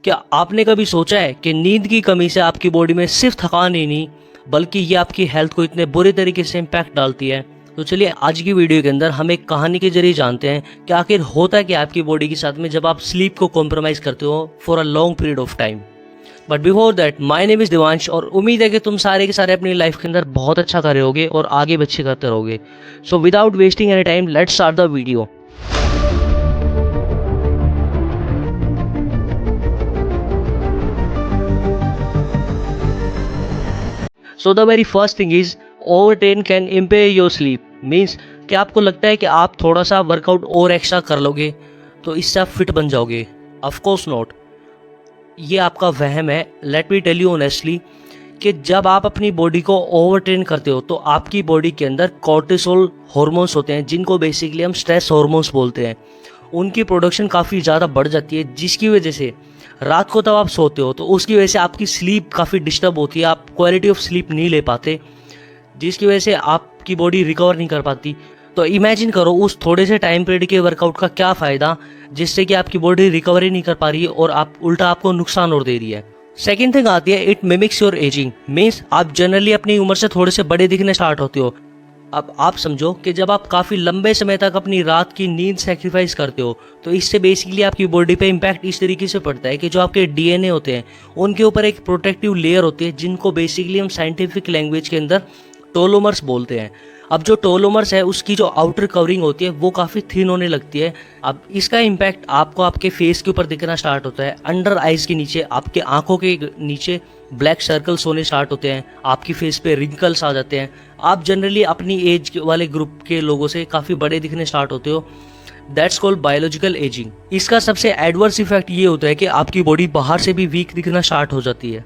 क्या आपने कभी सोचा है कि नींद की कमी से आपकी बॉडी में सिर्फ थकान ही नहीं बल्कि ये आपकी हेल्थ को इतने बुरे तरीके से इम्पैक्ट डालती है। तो चलिए आज की वीडियो के अंदर हम एक कहानी के जरिए जानते हैं कि आखिर होता है कि आपकी बॉडी के साथ में जब आप स्लीप को कॉम्प्रोमाइज़ करते हो for a long period of time. But before that my name is Divansh और उम्मीद है कि तुम सारे के सारे अपनी लाइफ के अंदर बहुत अच्छा कर रहे होगे और आगे भी अच्छे करते रहोगे। So without wasting any time let's start the video. So the very first thing is over train can impair your sleep. Means कि आपको लगता है कि आप थोड़ा सा वर्कआउट और एक्स्ट्रा कर लोगे तो इससे आप फिट बन जाओगे। ऑफकोर्स नॉट, ये आपका वहम है। Let me tell you honestly कि जब आप अपनी बॉडी को ओवर ट्रेन करते हो तो आपकी बॉडी के अंदर कॉर्टिसोल हार्मोन्स होते हैं जिनको बेसिकली हम स्ट्रेस हार्मोन्स बोलते हैं। उनकी प्रोडक्शन काफ़ी ज़्यादा बढ़ जाती है जिसकी वजह से रात को तब आप सोते हो तो उसकी वजह से आपकी स्लीप काफ़ी डिस्टर्ब होती है, आप क्वालिटी ऑफ स्लीप नहीं ले पाते जिसकी वजह से आपकी बॉडी रिकवर नहीं कर पाती। तो इमेजिन करो उस थोड़े से टाइम पीरियड के वर्कआउट का क्या फ़ायदा जिससे कि आपकी बॉडी रिकवरी नहीं कर पा रही है और आप उल्टा आपको नुकसान और दे रही है। सेकेंड थिंग आती है it mimics your ageing. Means आप जनरली अपनी उम्र से थोड़े से बड़े दिखने स्टार्ट होते हो। अब आप समझो कि जब आप काफ़ी लंबे समय तक अपनी रात की नींद सेक्रीफाइस करते हो तो इससे बेसिकली आपकी बॉडी पे इम्पैक्ट इस तरीके से पड़ता है कि जो आपके डीएनए होते हैं उनके ऊपर एक प्रोटेक्टिव लेयर होती है जिनको बेसिकली हम साइंटिफिक लैंग्वेज के अंदर टोलोमर्स बोलते हैं। अब जो टोलोमर्स है उसकी जो आउटर कवरिंग होती है वो काफ़ी थिन होने लगती है। अब इसका इम्पैक्ट आपको आपके फेस के ऊपर दिखना स्टार्ट होता है। अंडर आइज़ के नीचे, आपके आंखों के नीचे ब्लैक सर्कल्स होने स्टार्ट होते हैं, आपकी फेस पे रिंकल्स आ जाते हैं। आप जनरली अपनी एज वाले ग्रुप के लोगों से काफ़ी बड़े दिखने स्टार्ट होते हो। That's called biological ageing. इसका सबसे एडवर्स इफेक्ट ये होता है कि आपकी बॉडी बाहर से भी वीक दिखना स्टार्ट हो जाती है।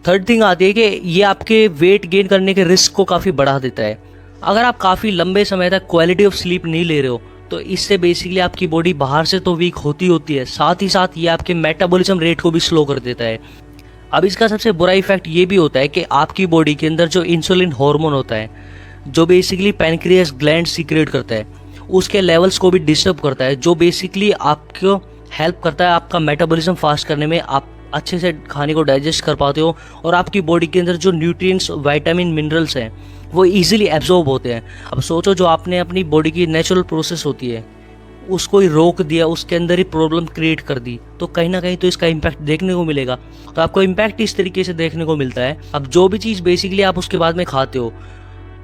थर्ड थिंग आती है कि ये आपके वेट गेन करने के रिस्क को काफ़ी बढ़ा देता है। अगर आप काफ़ी लंबे समय तक क्वालिटी ऑफ स्लीप नहीं ले रहे हो तो इससे बेसिकली आपकी बॉडी बाहर से तो वीक होती है, साथ ही साथ ये आपके मेटाबॉलिज्म रेट को भी स्लो कर देता है। अब इसका सबसे बुरा इफेक्ट ये भी होता है कि आपकी बॉडी के अंदर जो इंसुलिन हार्मोन होता है जो बेसिकली पैनक्रियास ग्लैंड सीक्रेट करता है उसके लेवल्स को भी डिस्टर्ब करता है, जो बेसिकली आपको हेल्प करता है आपका मेटाबॉलिज्म फास्ट करने में। आप अच्छे से खाने को डाइजेस्ट कर पाते हो और आपकी बॉडी के अंदर जो न्यूट्रिएंट्स, विटामिन, मिनरल्स हैं वो इजीली एब्जॉर्ब होते हैं। अब सोचो जो आपने अपनी बॉडी की नेचुरल प्रोसेस होती है उसको ही रोक दिया, उसके अंदर ही प्रॉब्लम क्रिएट कर दी, तो कहीं ना कहीं तो इसका इम्पैक्ट देखने को मिलेगा। तो आपको इम्पैक्ट इस तरीके से देखने को मिलता है। अब जो भी चीज़ बेसिकली आप उसके बाद में खाते हो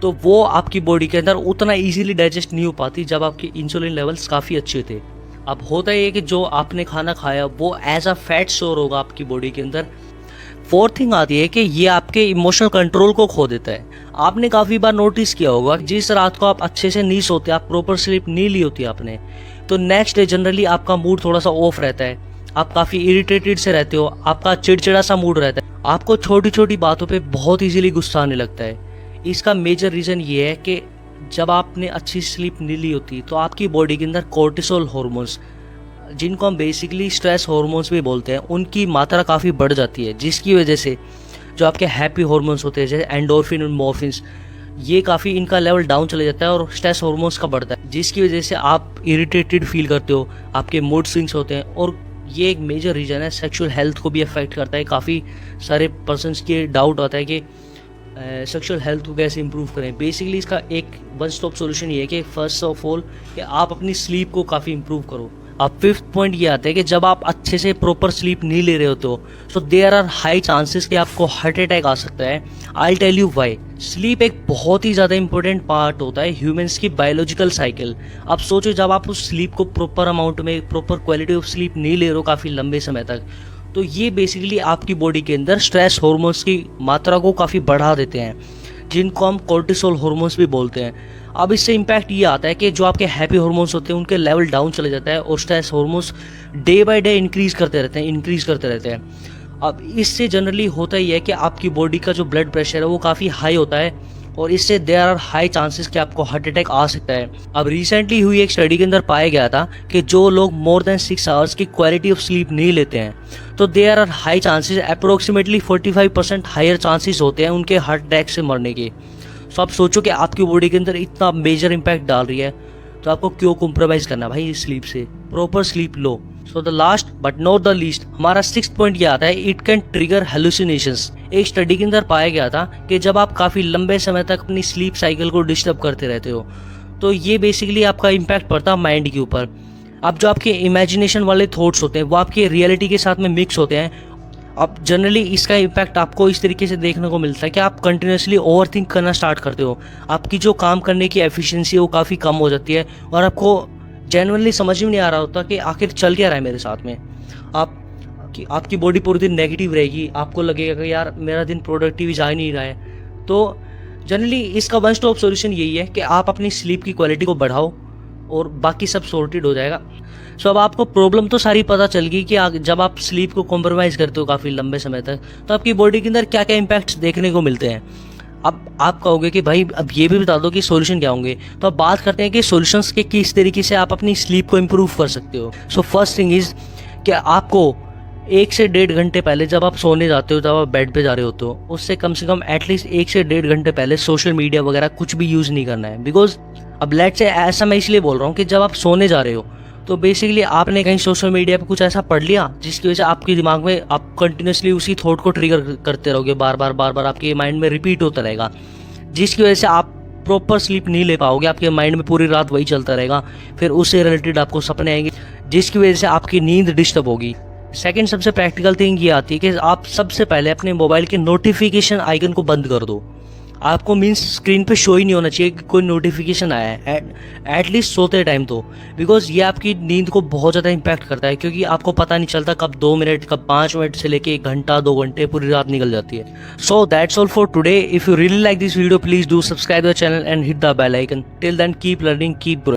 तो वो आपकी बॉडी के अंदर उतना ईजिली डाइजेस्ट नहीं हो पाती जब आपके इंसुलिन लेवल्स काफ़ी अच्छे थे। अब होता है कि जो आपने खाना खाया वो एज अ फैट स्टोर होगा आपकी बॉडी के अंदर। फोर्थ थिंग आती है कि ये आपके इमोशनल कंट्रोल को खो देता है। आपने काफ़ी बार नोटिस किया होगा जिस रात को आप अच्छे से नहीं सोते, आप प्रॉपर स्लीप नहीं ली होती आपने, तो नेक्स्ट डे जनरली आपका मूड थोड़ा सा ऑफ रहता है, आप काफ़ी इरिटेटेड से रहते हो, आपका चिड़चिड़ा सा मूड रहता है, आपको छोटी छोटी बातों पे बहुत इजीली गुस्सा आने लगता है। इसका मेजर रीज़न ये है कि जब आपने अच्छी स्लीप नहीं ली होती तो आपकी बॉडी के अंदर कॉर्टिसोल हार्मोन्स, जिनको हम बेसिकली स्ट्रेस हार्मोन्स भी बोलते हैं, उनकी मात्रा काफ़ी बढ़ जाती है जिसकी वजह से जो आपके हैप्पी हार्मोन्स होते हैं जैसे एंडोर्फिन और मॉर्फिन्स, ये काफ़ी इनका लेवल डाउन चले जाता है और स्ट्रेस हार्मोन्स का बढ़ता है जिसकी वजह से आप इरिटेटेड फील करते हो, आपके मूड स्विंग्स होते हैं। और ये एक मेजर रीज़न है, सेक्सुअल हेल्थ को भी अफेक्ट करता है। काफ़ी सारे पर्सनस के डाउट आता है कि सेक्सुअल हेल्थ को कैसे इंप्रूव करें। बेसिकली इसका एक वन स्टॉप सॉल्यूशन ये है कि फर्स्ट ऑफ ऑल कि आप अपनी स्लीप को काफ़ी इंप्रूव करो। अब फिफ्थ पॉइंट ये आता है कि जब आप अच्छे से प्रॉपर स्लीप नहीं ले रहे होते हो so there are high chances कि आपको हार्ट अटैक आ सकता है। I tell you why. Sleep एक बहुत ही ज़्यादा इंपॉर्टेंट पार्ट होता है ह्यूमंस की बायोलॉजिकल साइकिल। अब सोचो जब आप उस स्लीप को प्रॉपर अमाउंट में, प्रॉपर क्वालिटी ऑफ स्लीप नहीं ले रहे हो काफ़ी लंबे समय तक, तो ये बेसिकली आपकी बॉडी के अंदर स्ट्रेस हार्मोन्स की मात्रा को काफ़ी बढ़ा देते हैं जिनको हम कॉर्टिसोल हार्मोन्स भी बोलते हैं। अब इससे इम्पैक्ट ये आता है कि जो आपके हैप्पी हार्मोन्स होते हैं उनके लेवल डाउन चले जाता है और stress hormones day by day increase करते रहते हैं। अब इससे जनरली होता ही है कि आपकी बॉडी का जो ब्लड प्रेशर है वो काफ़ी हाई होता है और इससे देयर आर हाई चांसेस कि आपको हार्ट अटैक आ सकता है। अब रिसेंटली हुई एक स्टडी के अंदर पाया गया था कि जो लोग मोर देन 6 आवर्स की क्वालिटी ऑफ स्लीप नहीं लेते हैं तो there are high chances, approximately 45% higher chances होते हैं उनके हार्ट अटैक से मरने के। सो आप सोचो कि आपकी बॉडी के अंदर इतना मेजर इम्पैक्ट डाल रही है तो आपको क्यों कॉम्प्रोमाइज़ करना भाई स्लीप से। Proper sleep low. So the last but not the least, हमारा 6th पॉइंट ये आता है, इट कैन ट्रिगर हेलुसिनेशंस। एक स्टडी के अंदर पाया गया था कि जब आप काफ़ी लंबे समय तक अपनी स्लीप साइकिल को डिस्टर्ब करते रहते हो तो ये बेसिकली आपका इम्पैक्ट पड़ता है माइंड के ऊपर। अब जो आपके इमेजिनेशन वाले थॉट्स होते हैं वो आपके रियलिटी के साथ में मिक्स होते हैं। अब जनरली इसका इम्पैक्ट आपको इस तरीके से देखने को मिलता है कि आप कंटिन्यूसली ओवर थिंक करना स्टार्ट करते हो, आपकी जो काम करने की एफिशिएंसी है वो काफ़ी कम हो जाती है और आपको जेन्युइनली समझ में नहीं आ रहा होता कि आखिर चल क्या रहा है मेरे साथ में। आपकी बॉडी पूरे दिन नेगेटिव रहेगी, आपको लगेगा कि यार मेरा दिन प्रोडक्टिव जा ही नहीं रहा है। तो जनरली इसका वन स्टॉप सॉल्यूशन यही है कि आप अपनी स्लीप की क्वालिटी को बढ़ाओ और बाकी सब सॉर्टेड हो जाएगा। सो अब आपको प्रॉब्लम तो सारी पता चल गई कि जब आप स्लीप को कॉम्प्रोमाइज़ करते हो काफ़ी लंबे समय तक तो आपकी बॉडी के अंदर क्या क्या इम्पैक्ट्स देखने को मिलते हैं। अब आप कहोगे कि भाई अब ये भी बता दो कि सॉल्यूशन क्या होंगे, तो अब बात करते हैं कि सॉल्यूशंस के किस तरीके से आप अपनी स्लीप को इम्प्रूव कर सकते हो। सो फर्स्ट थिंग इज़ कि आपको 1 से 1.5 घंटे पहले जब आप सोने जाते हो, जब आप बेड पे जा रहे होते हो, उससे कम से कम एटलीस्ट 1 से 1.5 घंटे पहले सोशल मीडिया वगैरह कुछ भी यूज़ नहीं करना है। बिकॉज अब लेट से ऐसा मैं इसलिए बोल रहा हूँ कि जब आप सोने जा रहे हो तो बेसिकली आपने कहीं सोशल मीडिया पे कुछ ऐसा पढ़ लिया जिसकी वजह से आपके दिमाग में आप कंटिन्यूसली उसी थॉट को ट्रिगर करते रहोगे, बार बार आपके माइंड में रिपीट होता रहेगा, जिसकी वजह से आप प्रॉपर स्लीप नहीं ले पाओगे, आपके माइंड में पूरी रात वही चलता रहेगा। फिर उससे रिलेटेड आपको सपने आएंगे जिसकी वजह से आपकी नींद डिस्टर्ब होगी। सेकंड सबसे प्रैक्टिकल थिंग ये आती है कि आप सबसे पहले अपने मोबाइल के नोटिफिकेशन आइकन को बंद कर दो। आपको मीन्स स्क्रीन पे शो ही नहीं होना चाहिए कि कोई नोटिफिकेशन आया है एटलीस्ट सोते टाइम तो, बिकॉज ये आपकी नींद को बहुत ज़्यादा इम्पैक्ट करता है, क्योंकि आपको पता नहीं चलता कब 2 मिनट कब 5 मिनट से लेके 1 घंटा 2 घंटे पूरी रात निकल जाती है। So that's all for today. If you really like this video please do subscribe the channel and hit the bell icon. Till then keep learning, keep growing.